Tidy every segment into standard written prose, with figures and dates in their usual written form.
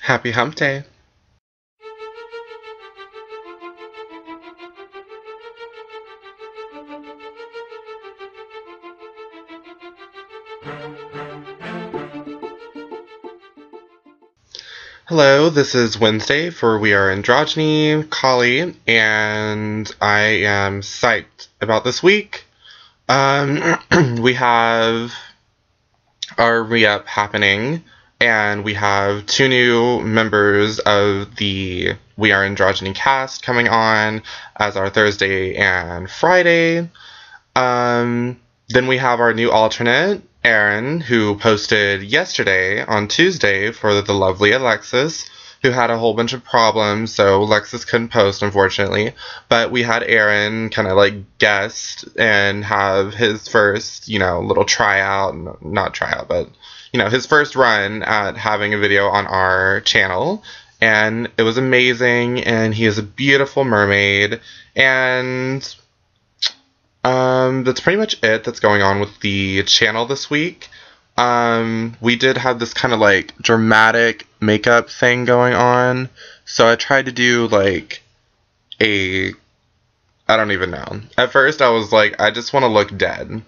Happy Hump Day. Hello, this is Wednesday for We Are Androgyny, Collie, and I am psyched about this week. We have our re-up happening, and we have 2 new members of the We Are Androgyny cast coming on as our Thursday and Friday. Then we have our new alternate, Erin, who posted yesterday on Tuesday for the lovely Alexis, who had a whole bunch of problems, so Alexis couldn't post, unfortunately. But we had Erin kind of guest and have his first, little tryout, not tryout, but, his first run at having a video on our channel. And it was amazing, and he is a beautiful mermaid, and that's pretty much it that's going on with the channel this week. We did have this kind of dramatic makeup thing going on, so I tried to do I don't even know. At first I was I just want to look dead,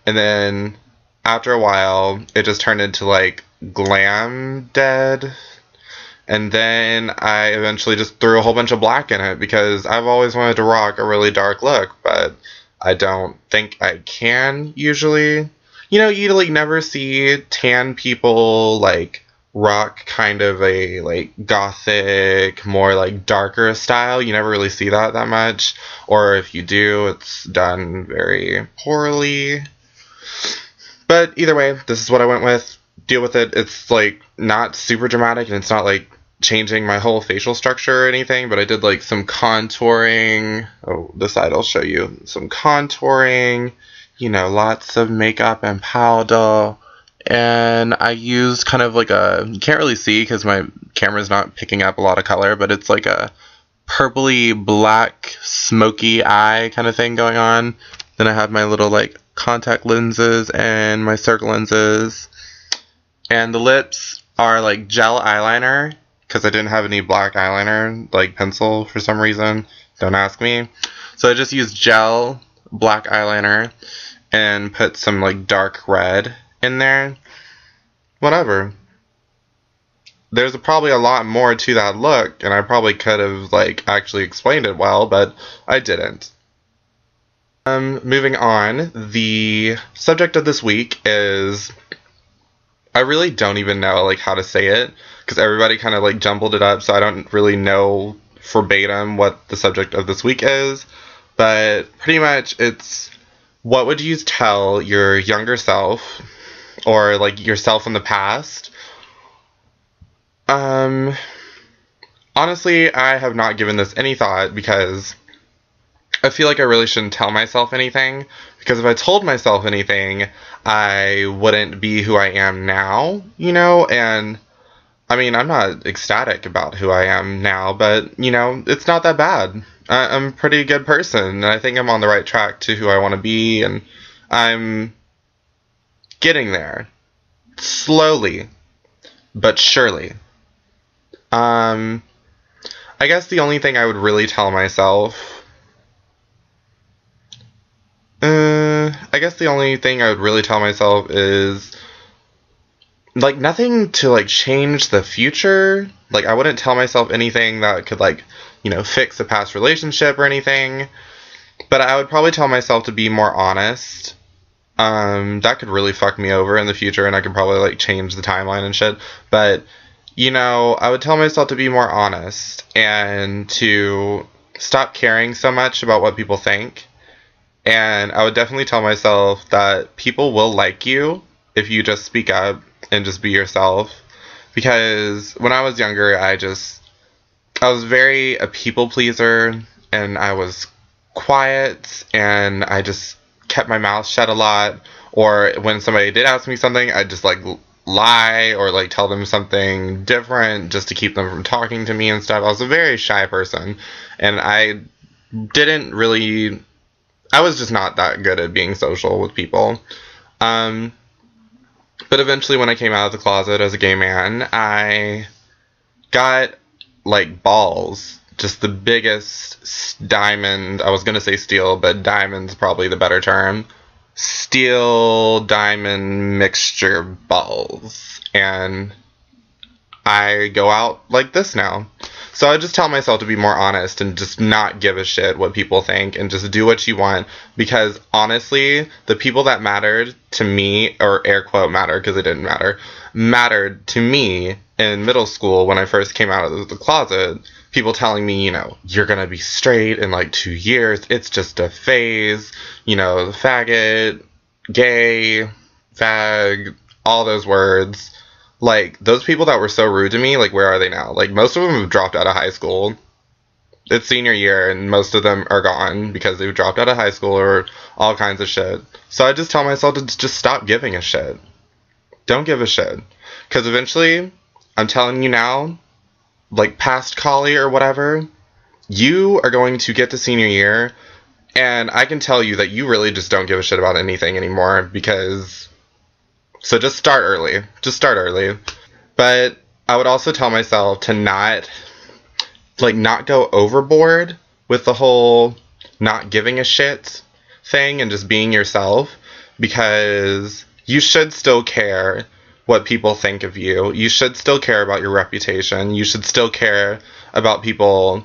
and then after a while it just turned into glam dead, and then I eventually just threw a whole bunch of black in it because I've always wanted to rock a really dark look, but I don't think I can usually. You never see tan people rock kind of a gothic, more darker style. You never really see that much, or if you do, it's done very poorly. But either way, this is what I went with. Deal with it. It's not super dramatic, and it's not changing my whole facial structure or anything, but I did some contouring. Oh, this side I'll show you. Some contouring, lots of makeup and powder, and I used kind of you can't really see because my camera's not picking up a lot of color, but it's a purpley black smoky eye kind of thing going on. Then I have my little contact lenses and my circle lenses, and the lips are gel eyeliner, because I didn't have any black eyeliner, pencil, for some reason. Don't ask me. So I just used gel black eyeliner and put some dark red in there. Whatever. There's probably a lot more to that look, and I probably could have actually explained it well, but I didn't. Moving on, the subject of this week is, I really don't even know how to say it, because everybody kind of jumbled it up, so I don't really know verbatim what the subject of this week is. But pretty much it's, what would you tell your younger self, or yourself in the past? Honestly, I have not given this any thought, because I feel I really shouldn't tell myself anything, because if I told myself anything, I wouldn't be who I am now, and I mean, I'm not ecstatic about who I am now, but, it's not that bad. I'm a pretty good person, and I think I'm on the right track to who I want to be, and I'm getting there. Slowly, but surely. I guess the only thing I would really tell myself... is nothing to change the future. I wouldn't tell myself anything that could fix a past relationship or anything, but I would probably tell myself to be more honest. That could really fuck me over in the future, and I could probably change the timeline and shit, but I would tell myself to be more honest and to stop caring so much about what people think. And I would definitely tell myself that people will like you if you just speak up and just be yourself. Because when I was younger, I was very a people pleaser, and I was quiet, and I just kept my mouth shut a lot. Or when somebody did ask me something, I'd just lie or tell them something different just to keep them from talking to me and stuff. I was a very shy person, and I was just not that good at being social with people. But eventually when I came out of the closet as a gay man, I got, like, balls. Just the biggest diamond. I was going to say steel, but diamond's probably the better term. Steel diamond mixture balls. And I go out like this now. So I just tell myself to be more honest and just not give a shit what people think and just do what you want. Because honestly, the people that mattered to me, or air quote matter because it didn't matter, mattered to me in middle school when I first came out of the closet. People telling me, you know, you're gonna be straight in like 2 years. It's just a phase. You know, the faggot, gay, fag, all those words. Like, those people that were so rude to me, like, where are they now? Like, most of them have dropped out of high school. It's senior year, and most of them are gone because they've dropped out of high school or all kinds of shit. So I just tell myself to just stop giving a shit. Don't give a shit. Because eventually, I'm telling you now, like, past Collie or whatever, you are going to get to senior year, and I can tell you that you really just don't give a shit about anything anymore because... So just start early. Just start early. But I would also tell myself to not go overboard with the whole not giving a shit thing and just being yourself, because you should still care what people think of you. You should still care about your reputation. You should still care about people,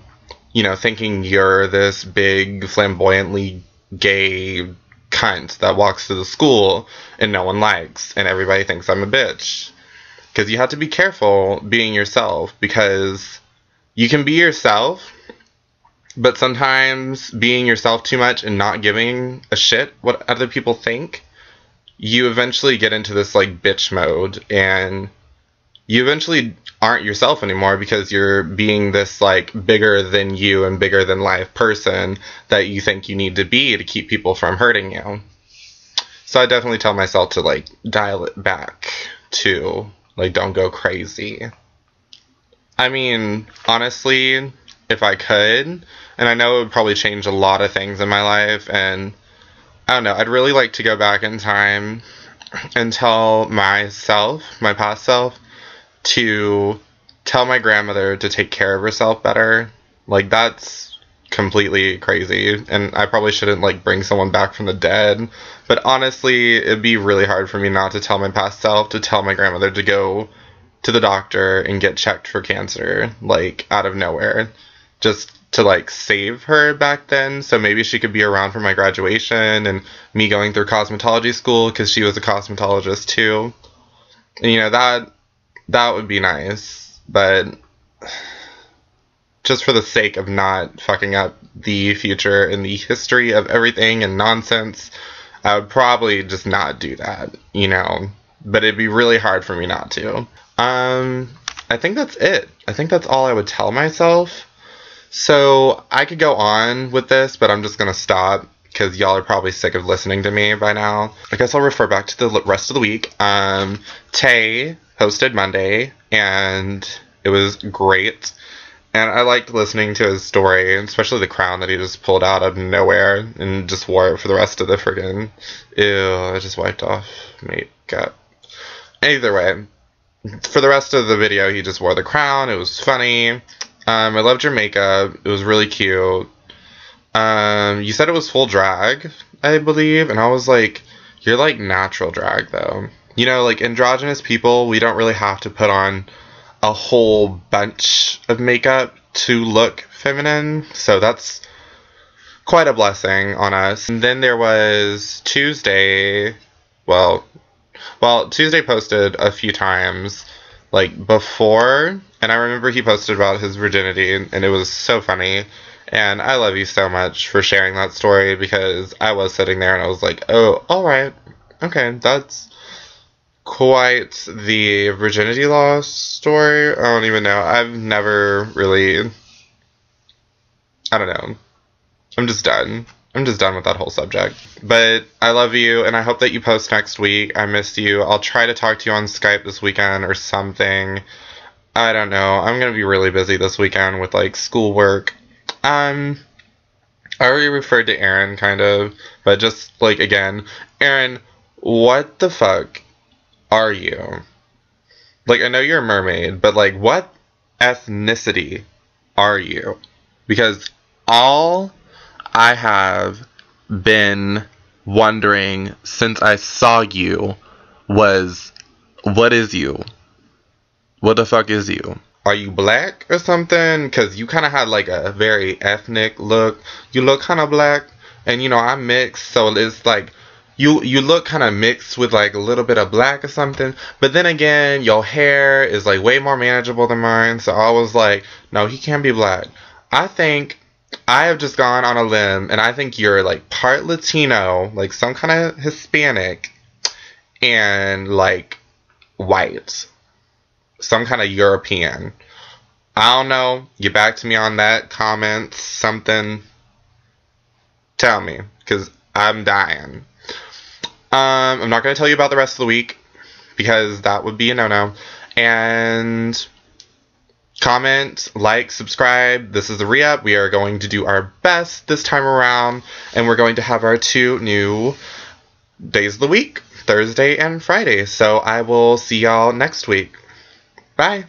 you know, thinking you're this big, flamboyantly gay cunt that walks to the school and no one likes and everybody thinks I'm a bitch. Because you have to be careful being yourself, because you can be yourself, but sometimes being yourself too much and not giving a shit what other people think, you eventually get into this like bitch mode and you eventually aren't yourself anymore because you're being this like bigger than you and bigger than life person that you think you need to be to keep people from hurting you. So I definitely tell myself to like dial it back too. Like, don't go crazy. I mean, honestly, if I could, and I know it would probably change a lot of things in my life, and I don't know, I'd really like to go back in time and tell myself, my past self, to tell my grandmother to take care of herself better. Like, that's completely crazy, and I probably shouldn't, like, bring someone back from the dead, but honestly, it'd be really hard for me not to tell my past self to tell my grandmother to go to the doctor and get checked for cancer, like, out of nowhere, just to, like, save her back then, so maybe she could be around for my graduation, and me going through cosmetology school, because she was a cosmetologist, too. And, you know, that would be nice, but just for the sake of not fucking up the future and the history of everything and nonsense, I would probably just not do that, you know, but it'd be really hard for me not to. I think that's it. I think that's all I would tell myself. So I could go on with this, but I'm just gonna stop because y'all are probably sick of listening to me by now. I guess I'll refer back to the rest of the week. Tay hosted Monday, and it was great. And I liked listening to his story, especially the crown that he just pulled out of nowhere and just wore it for the rest of the friggin'... Ew, I just wiped off makeup. Either way, for the rest of the video, he just wore the crown. It was funny. I loved your makeup. It was really cute. You said it was full drag, I believe, and I was like, you're like natural drag, though. You know, like, androgynous people, we don't really have to put on a whole bunch of makeup to look feminine, so that's quite a blessing on us. And then there was Tuesday, well, Tuesday posted a few times, like, before, and I remember he posted about his virginity, and it was so funny, and I love you so much for sharing that story, because I was sitting there and I was like, oh, alright, okay, that's quite the virginity loss story. I don't even know. I've never really... I don't know. I'm just done. I'm just done with that whole subject. But I love you, and I hope that you post next week. I miss you. I'll try to talk to you on Skype this weekend or something. I don't know. I'm gonna be really busy this weekend with, like, schoolwork. I already referred to Aaron, kind of. But just, like, again. Aaron, what the fuck are you? Like, I know you're a mermaid, but, like, what ethnicity are you? Because all I have been wondering since I saw you was, what is you? What the fuck is you? Are you black or something? Because you kind of had like a very ethnic look. You look kind of black, and you know I'm mixed, so it's like you look kind of mixed with like a little bit of black or something. But then again, your hair is like way more manageable than mine, so I was like, no, he can't be black. I think I have just gone on a limb, and I think you're like part Latino, like some kind of Hispanic, and like white. Some kind of European. I don't know. Get back to me on that. Comments, something. Tell me, because I'm dying. I'm not going to tell you about the rest of the week, because that would be a no-no. And comment, like, subscribe. This is the re-up. We are going to do our best this time around, and we're going to have our 2 new days of the week, Thursday and Friday. So I will see y'all next week. Bye.